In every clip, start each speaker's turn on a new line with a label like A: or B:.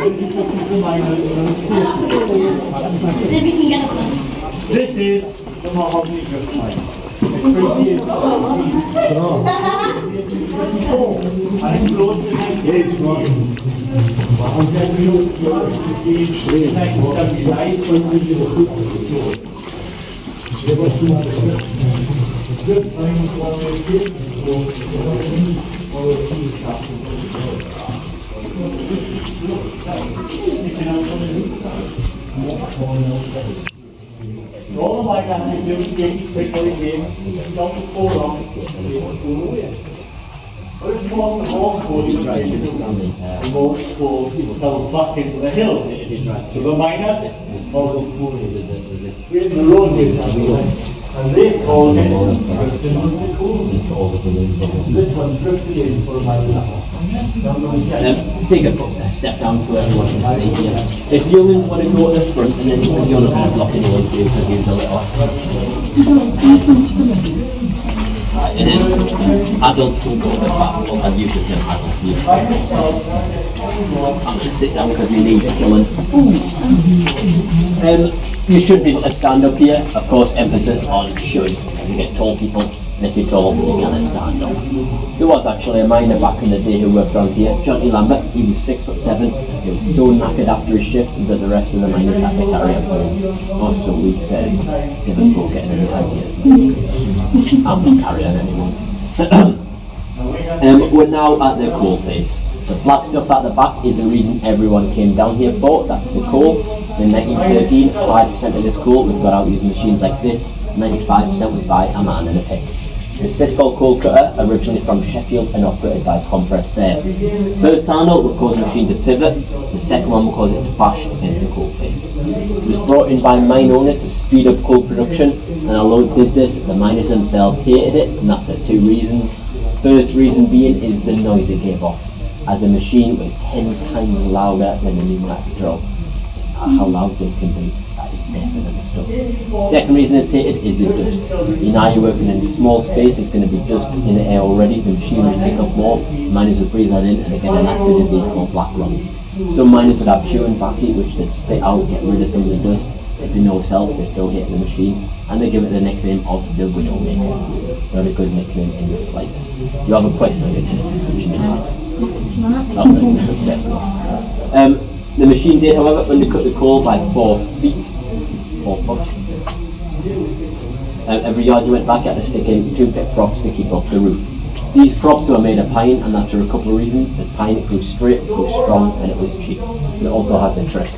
A: This is the mahogany drift pipe. It's 28 and it flows to 1978. All of my family do is get quickly in, don't fall off, but it's more the most for you, the most for goes back into the hill. So the miners, we're in the road here, and they've called it this one drifted in for my
B: take a step down so everyone can see here. If humans want to go at the front, and then you're not going to block anyone's view because you're a little. It is. Adults can go at the back, and usually them adults use. I'm going to sit down because my knees are killing. You should be able to stand up here. Of course, emphasis on should, as you get tall people. And if you're tall, you cannot stand up. There was actually a miner back in the day who worked around here, Johnny Lambert. He was 6'7". He was so knackered after his shift that the rest of the miners had to carry him home. Also, he says, give him go getting any ideas, man. I'm not carrying anyone. We're now at the coal face. The black stuff at the back is the reason everyone came down here for. That's the coal. In 1913, 5% of this coal was got out using machines like this. 95% was by a man in a pick. The Siscoe coal cutter, originally from Sheffield and operated by compressed air. First handle would cause the machine to pivot, the second one would cause it to bash against the coal face. It was brought in by mine owners to speed up coal production, and although it did this, the miners themselves hated it, and that's for two reasons. First reason being is the noise it gave off, as a machine was 10 times louder than a pneumatic drill. How loud they can be, that is definite stuff. Second reason it's hated is the dust. You know, you're working in a small space, there's going to be dust in the air already, the machine will pick up more, miners will breathe that in and they get a nasty disease called black lung. Some miners would have chewing tobacco which they'd spit out, get rid of some of the dust. It did no help, they still hit the machine, and they give it the nickname of the Widowmaker. Not a good nickname in the slightest. You have a question, I get just punching your heart. The machine did, however, undercut the coal by 4 feet. 4 foot. Every yard you went back, you had to stick in 2 pit props to keep off the roof. These props were made of pine, and that's for a couple of reasons. As pine, it goes straight, it goes strong, and it goes cheap. It also has a trick.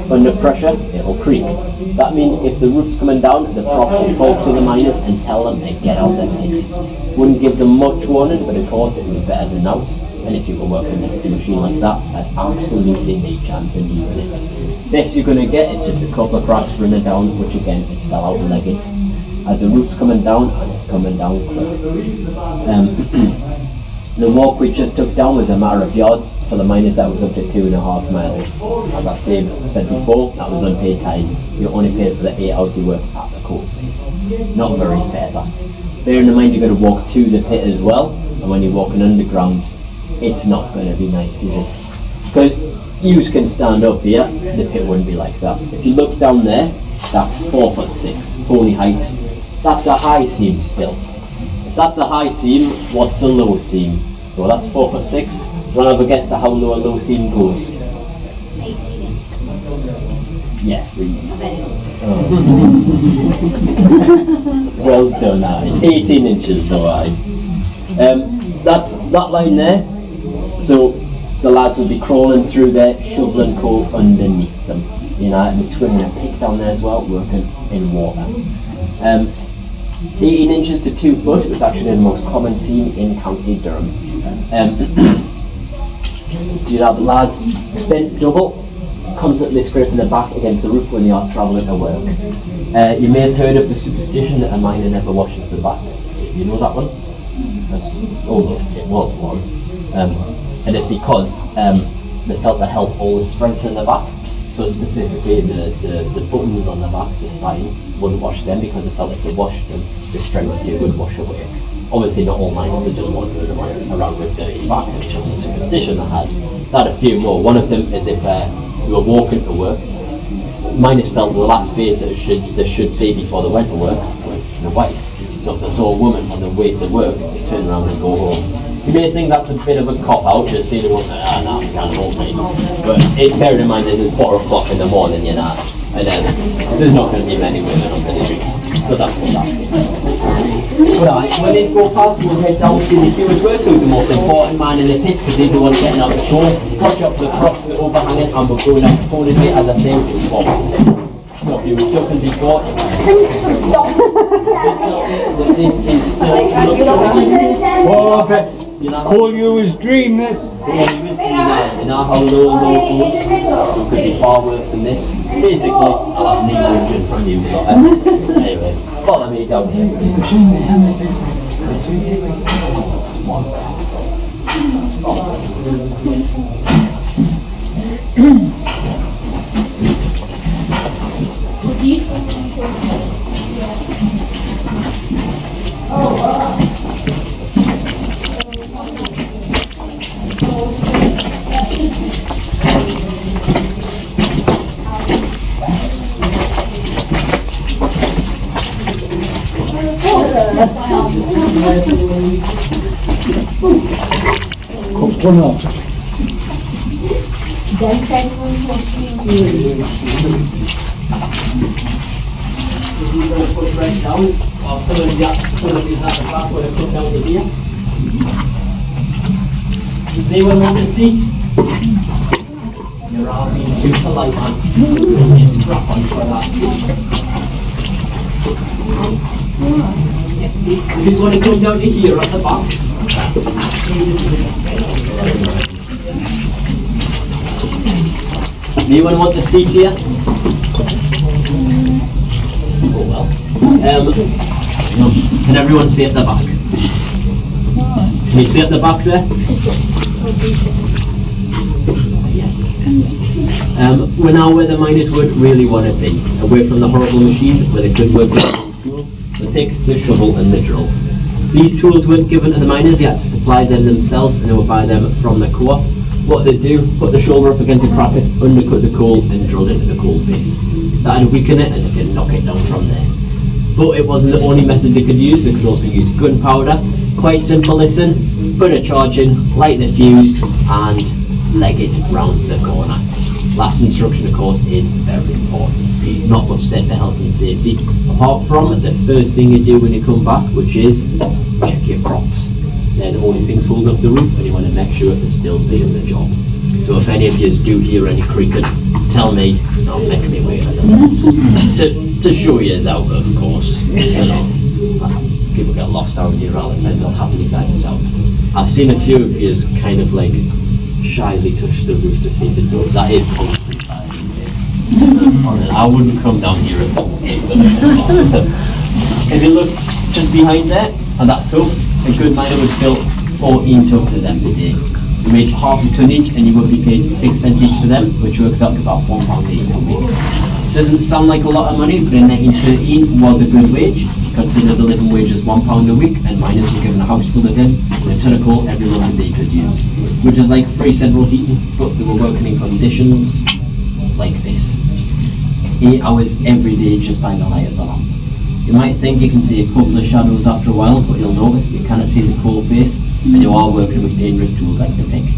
B: Under pressure, it will creak. That means if the roof's coming down, the prop will talk to the miners and tell them to get out the pit. Wouldn't give them much warning, but of course it was better than out. And if you were working next to a machine like that, I'd absolutely no chance in using it. Best you're going to get is just a couple of cracks running down, which again, it's fell out leg it. As the roof's coming down, and it's coming down quick. The walk we just took down was a matter of yards. For the miners, that was up to 2.5 miles. As I said before, that was unpaid time. You only paid for the 8 hours you worked at the coal face. Not very fair, that. Bearing in mind you've got to walk to the pit as well, and when you're walking underground, it's not going to be nice, is it? Because you can stand up here, the pit wouldn't be like that. If you look down there, that's 4'6", pony height. That's a high seam still. If that's a high seam, what's a low seam? Well, that's 4'6". Do you want to have a guess to how low a low seam goes?
C: 18.
B: Yes.
C: Oh.
B: Well done, Annie. 18 inches though, Annie. That's that line there. So the lads will be crawling through there, shoveling coal underneath them. You know, and swinging a pick down there as well, working in water. 18 inches to 2 foot was actually the most common seam in County Durham. You'd have lads bent double, constantly scraping their back against the roof when they are travelling to work. You may have heard of the superstition that a miner never washes the back. You know that one? Almost, it was one. And it's because they felt the health all the strength in the back. So specifically the buttons on the back, the spine, wouldn't wash them because they felt if they washed them, the strength too would wash away. Obviously not all miners were just wandering around with dirty backs, it's just a superstition they had. had a few more. One of them is if you were walking to work. Miners felt the last face that they should see before they went to work was the wives. So if they saw a woman on the way to work, they turn around and go home. You may think that's a bit of a cop-out to see the one say, no, you can't hold me. But bear in mind this is 4 o'clock in the morning, you know, and there's not going to be many women on the streets. So that's what that means. Right, when these go past, we'll head down to the huge work, who's the most important man in the pit, because he's the one getting out the show. Watch out for the props that overhang it, and we're going at the corner bit, as I say, which is 4 percent. So if you were joking before, this is still luxury.
D: Oh, I bet. Call you his dream, this.
B: Call you his dream, you know how low those goes? So it could be far worse than this. Basically, I'll have knee whinging from you lot. Anyway, follow me down here, please.
D: One up.
B: Does anyone want a seat? You're all being too polite, man. It's crap on for that seat. You just want to come down to here at the back. Anyone want the seat here? Oh well. Can everyone see at the back? Can you see at the back there? Yes. We're now where the miners would really want to be, away from the horrible machines where they could work with tools, the pick, the shovel and the drill. These tools weren't given to the miners, they had to supply them themselves and they would buy them from the co-op. What they do, put the shoulder up against a bracket, undercut the coal and drill it into the coal face. That would weaken it and they could knock it down from there. But it wasn't the only method they could use, they could also use gunpowder. Quite simple, listen, put a charge in, light the fuse and leg it round the corner. Last instruction of course is very important. Not much said for health and safety, apart from the first thing you do when you come back, which is check your props. They're the only things holding up the roof and you want to make sure they're still doing the job. So if any of you do hear any creaking, tell me and I'll make my way at the front. to show you out, of course. You know, people get lost down here all the time, they'll happily guide us out. I've seen a few of you kind of like shyly touch the roof to see if it's up. That is probably bad. I wouldn't come down here if if you look just behind there, at that tub, a good miner would fill 14 tubs of them per day. You made half a tonnage and you would be paid 6 pence each for them, which works out to about £1.80 a week. Doesn't sound like a lot of money, but in 1913 was a good wage. Consider the living wage as £1 a week, and miners were given a house to live in and a ton of coal every month they could use, which is like free central heating, but they were working in conditions like this. 8 hours every day just by the light of the lamp. You might think you can see a couple of shadows after a while, but you'll notice you cannot see the coal face, and you are working with dangerous tools like the pick.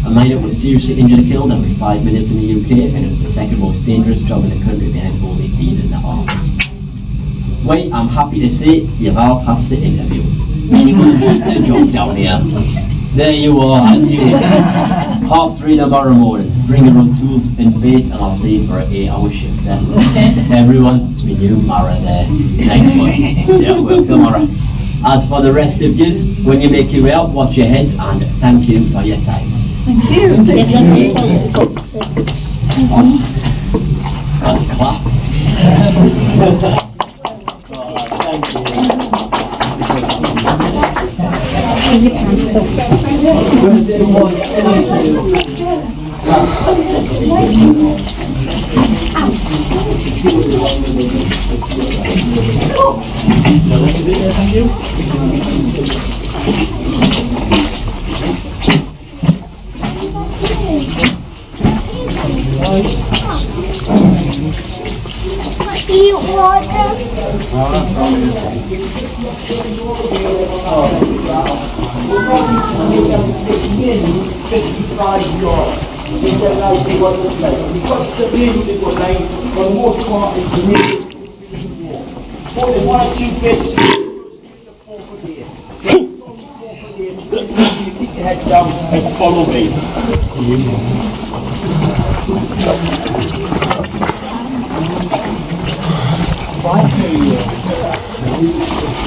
B: A miner was seriously injured or killed every 5 minutes in the UK, and it was the second most dangerous job in the country behind only being in the army. Wait, I'm happy to say you've all passed the interview. Anyone want a job down here? There you are, I knew it. 3:30 tomorrow morning. Bring your own tools and bait and I'll see you for an 8-hour shift. Everyone, it's my new Mara there. Next one. See how it works tomorrow. As for the rest of yous, when you make your way out, watch your heads and thank you for your time.
C: Thank you.
B: Clap.
C: you water?
A: Only one or two bits. Keep your head down and follow me.